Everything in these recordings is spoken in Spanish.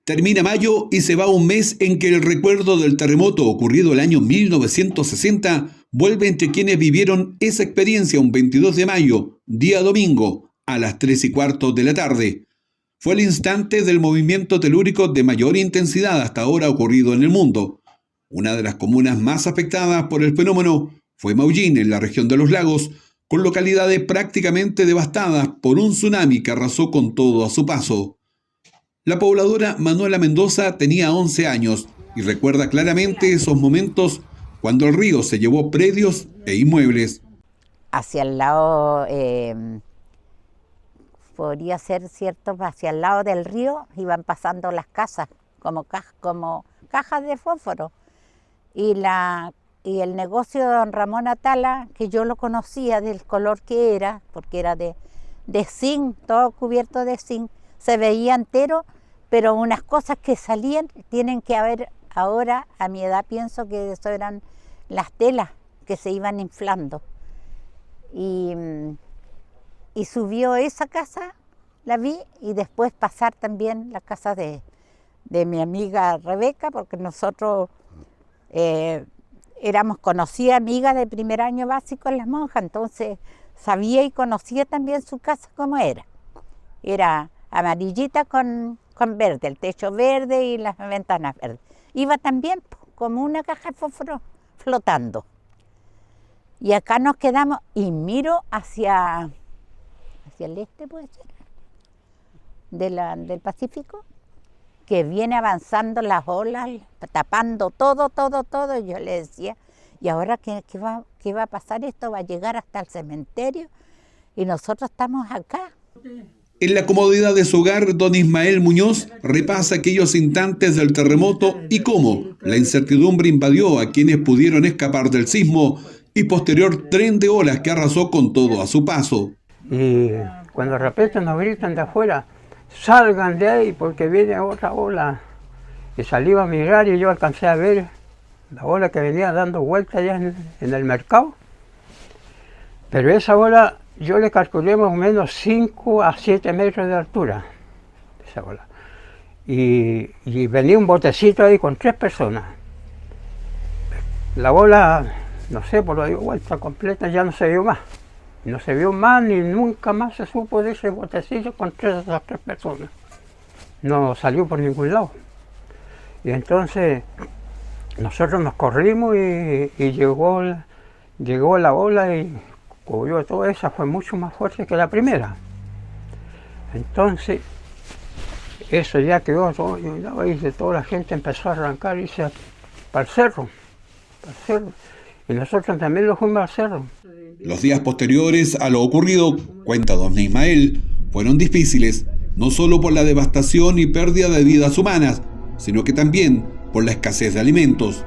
Termina mayo y se va un mes en que el recuerdo del terremoto ocurrido el año 1960 vuelve entre quienes vivieron esa experiencia un 22 de mayo, día domingo, a las 3:15 de la tarde. Fue el instante del movimiento telúrico de mayor intensidad hasta ahora ocurrido en el mundo. Una de las comunas más afectadas por el fenómeno fue Maullín, en la región de los lagos, con localidades prácticamente devastadas por un tsunami que arrasó con todo a su paso. La pobladora Manuela Mendoza tenía 11 años y recuerda claramente esos momentos cuando el río se llevó predios e inmuebles. Hacia el lado, podría ser cierto, hacia el lado del río iban pasando las casas como cajas de fósforo. Y el negocio de don Ramón Atala, que yo lo conocía del color que era, porque era de zinc, todo cubierto de zinc, se veía entero, pero unas cosas que salían tienen que haber ahora, a mi edad pienso que eso eran las telas que se iban inflando. Y subió esa casa, la vi, y después pasar también la casa de mi amiga Rebeca, porque nosotros éramos conocidas amigas de primer año básico en Las Monjas, entonces sabía y conocía también su casa como era. Era amarillita con verde, el techo verde y las ventanas verdes. Iba también como una caja de fósforo flotando. Y acá nos quedamos y miro hacia el este, puede ser, del Pacífico, que viene avanzando las olas, tapando todo. Y yo le decía, ¿y ahora qué va a pasar? Esto va a llegar hasta el cementerio y nosotros estamos acá. En la comodidad de su hogar, don Ismael Muñoz repasa aquellos instantes del terremoto y cómo la incertidumbre invadió a quienes pudieron escapar del sismo y posterior tren de olas que arrasó con todo a su paso. Y cuando de repente nos gritan de afuera, salgan de ahí porque viene otra ola. Y salí a mirar y yo alcancé a ver la ola que venía dando vueltas allá en el mercado. Pero esa ola yo le calculé más o menos 5 a 7 metros de altura, esa ola. Y venía un botecito ahí con 3 personas. La ola, no sé, por la vuelta completa ya no se vio más. No se vio más ni nunca más se supo de ese botecillo con esas 3 personas. No salió por ningún lado. Y entonces nosotros nos corrimos y llegó la ola y cubrió todo. Esa fue mucho más fuerte que la primera. Entonces eso ya quedó todo, y toda la gente empezó a arrancar y irse para el cerro. Y nosotros también lo fuimos al cerro. Los días posteriores a lo ocurrido, cuenta don Ismael, fueron difíciles, no solo por la devastación y pérdida de vidas humanas, sino que también por la escasez de alimentos.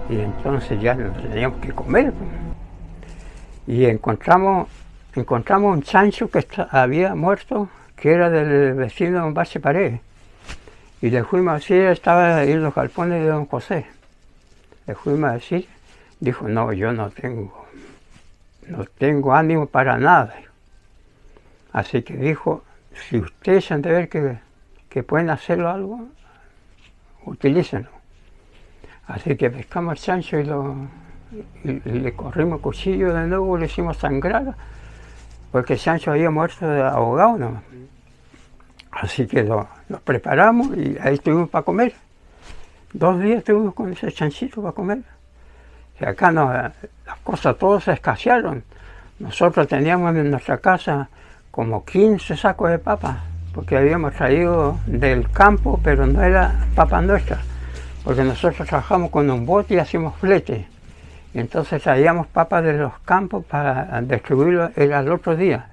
Y entonces ya nos teníamos que comer. Y encontramos un chancho que había muerto, que era del vecino de don Bache Paredes. Y le fuimos a decir, estaba ahí en los galpones de don José. Le fuimos a decir, dijo, no, yo no tengo ánimo para nada. Así que dijo, si ustedes han de ver que pueden hacerlo algo, utilícenlo. Así que pescamos el chancho y le corrimos el cuchillo de nuevo, le hicimos sangrar, porque el chancho había muerto de ahogado, ¿no? Así que lo preparamos y ahí estuvimos para comer. 2 días estuvimos con ese chanchito para comer. Y acá las cosas todas se escasearon. Nosotros teníamos en nuestra casa como 15 sacos de papas, porque habíamos traído del campo, pero no era papa nuestra, porque nosotros trabajamos con un bote y hacíamos flete. Y entonces traíamos papas de los campos para distribuirlo, era el otro día,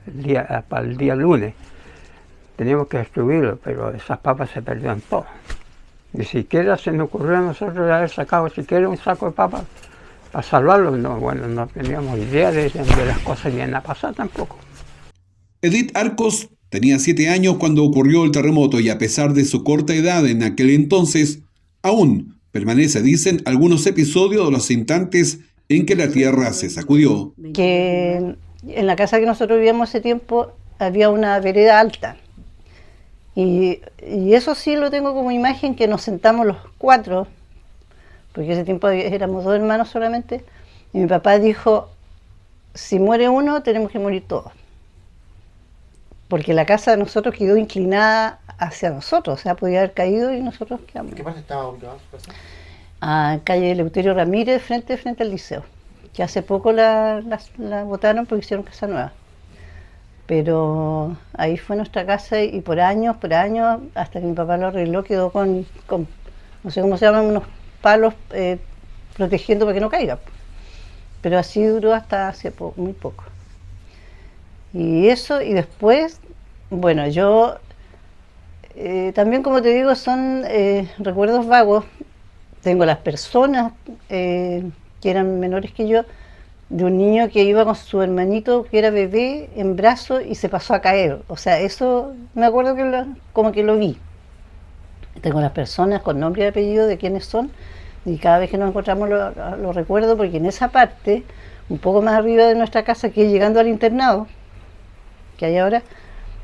para el día lunes. Teníamos que distribuirlo, pero esas papas se perdieron todas. Ni siquiera se nos ocurrió a nosotros haber sacado siquiera un saco de papas para salvarlo. No, bueno, no teníamos idea de las cosas que iban a pasar tampoco. Edith Arcos tenía 7 años cuando ocurrió el terremoto y a pesar de su corta edad en aquel entonces, aún permanece, dicen, algunos episodios de los instantes en que la tierra se sacudió. Que en la casa que nosotros vivíamos ese tiempo había una vereda alta Y eso sí lo tengo como imagen, que nos sentamos los 4, porque ese tiempo éramos 2 hermanos solamente, y mi papá dijo, si muere uno, tenemos que morir todos. Porque la casa de nosotros quedó inclinada hacia nosotros, o sea, podía haber caído y nosotros quedamos. ¿En qué parte estaba ubicada su casa? A calle Eleuterio Ramírez, frente al liceo, que hace poco la botaron porque hicieron casa nueva. Pero ahí fue nuestra casa y por años, hasta que mi papá lo arregló, quedó con no sé cómo se llaman, unos palos protegiendo para que no caiga. Pero así duró hasta hace muy poco. Y eso, y después, bueno, yo también, como te digo, son recuerdos vagos. Tengo las personas que eran menores que yo, de un niño que iba con su hermanito, que era bebé, en brazos y se pasó a caer. O sea, eso me acuerdo que como que lo vi. Tengo las personas con nombre y apellido de quiénes son, y cada vez que nos encontramos lo recuerdo, porque en esa parte, un poco más arriba de nuestra casa, que es llegando al internado, que hay ahora,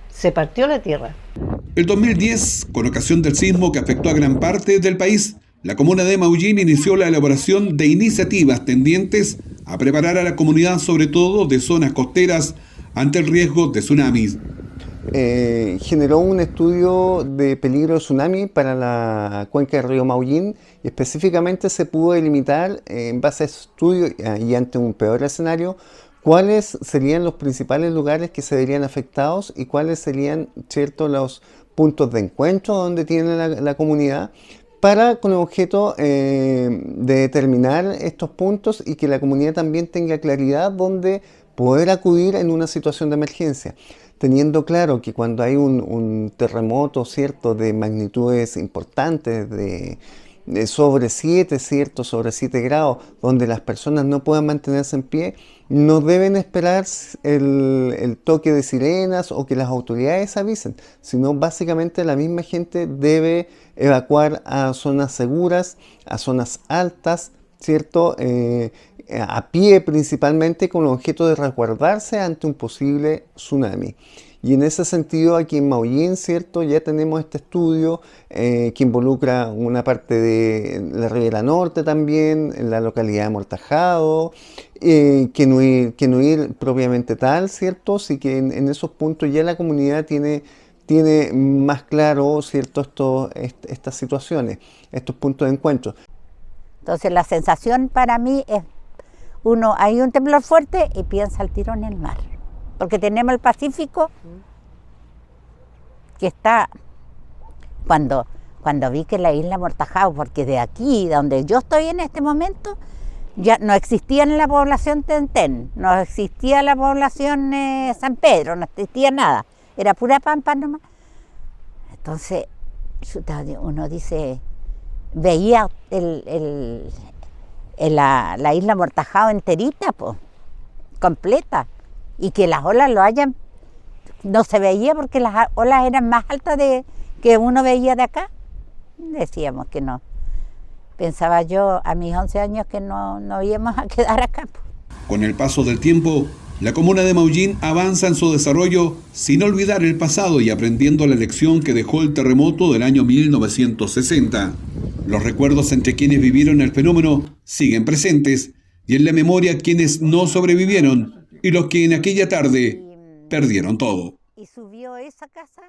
se partió la tierra. El 2010, con ocasión del sismo que afectó a gran parte del país, la comuna de Maullín inició la elaboración de iniciativas tendientes a preparar a la comunidad, sobre todo de zonas costeras, ante el riesgo de tsunamis. Generó un estudio de peligro de tsunami para la cuenca del río Maullín, y específicamente se pudo delimitar en base a ese estudio y ante un peor escenario cuáles serían los principales lugares que se verían afectados y cuáles serían, ¿cierto?, los puntos de encuentro donde tiene la comunidad, con el objeto de determinar estos puntos y que la comunidad también tenga claridad donde poder acudir en una situación de emergencia, teniendo claro que cuando hay un terremoto, ¿cierto?, de magnitudes importantes, de sobre 7, ¿cierto?, sobre 7 grados, donde las personas no puedan mantenerse en pie, no deben esperar el toque de sirenas o que las autoridades avisen, sino básicamente la misma gente debe evacuar a zonas seguras, a zonas altas, ¿cierto?, a pie principalmente, con el objeto de resguardarse ante un posible tsunami. Y en ese sentido, aquí en Maullín, ¿cierto?, ya tenemos este estudio que involucra una parte de la Ribera Norte también, en la localidad de Mortajado, que no ir propiamente tal, ¿cierto? Así que en esos puntos ya la comunidad tiene más claro, ¿cierto?, estas situaciones, estos puntos de encuentro. Entonces la sensación para mí es, hay un temblor fuerte y piensa al tiro en el mar. Porque tenemos el Pacífico, que está, cuando vi que la isla Mortajao, porque de aquí, donde yo estoy en este momento, ya no existía en la población Tentén, no existía la población San Pedro, no existía nada, era pura pampa nomás. Entonces, uno dice, veía la isla Mortajao enterita, pues, completa. Y que las olas no se veía porque las olas eran más altas que uno veía de acá. Decíamos que no. Pensaba yo a mis 11 años que no íbamos a quedar acá. Con el paso del tiempo, la comuna de Maullín avanza en su desarrollo sin olvidar el pasado y aprendiendo la lección que dejó el terremoto del año 1960. Los recuerdos entre quienes vivieron el fenómeno siguen presentes, y en la memoria quienes no sobrevivieron y los que en aquella tarde perdieron todo. Y subió esa casa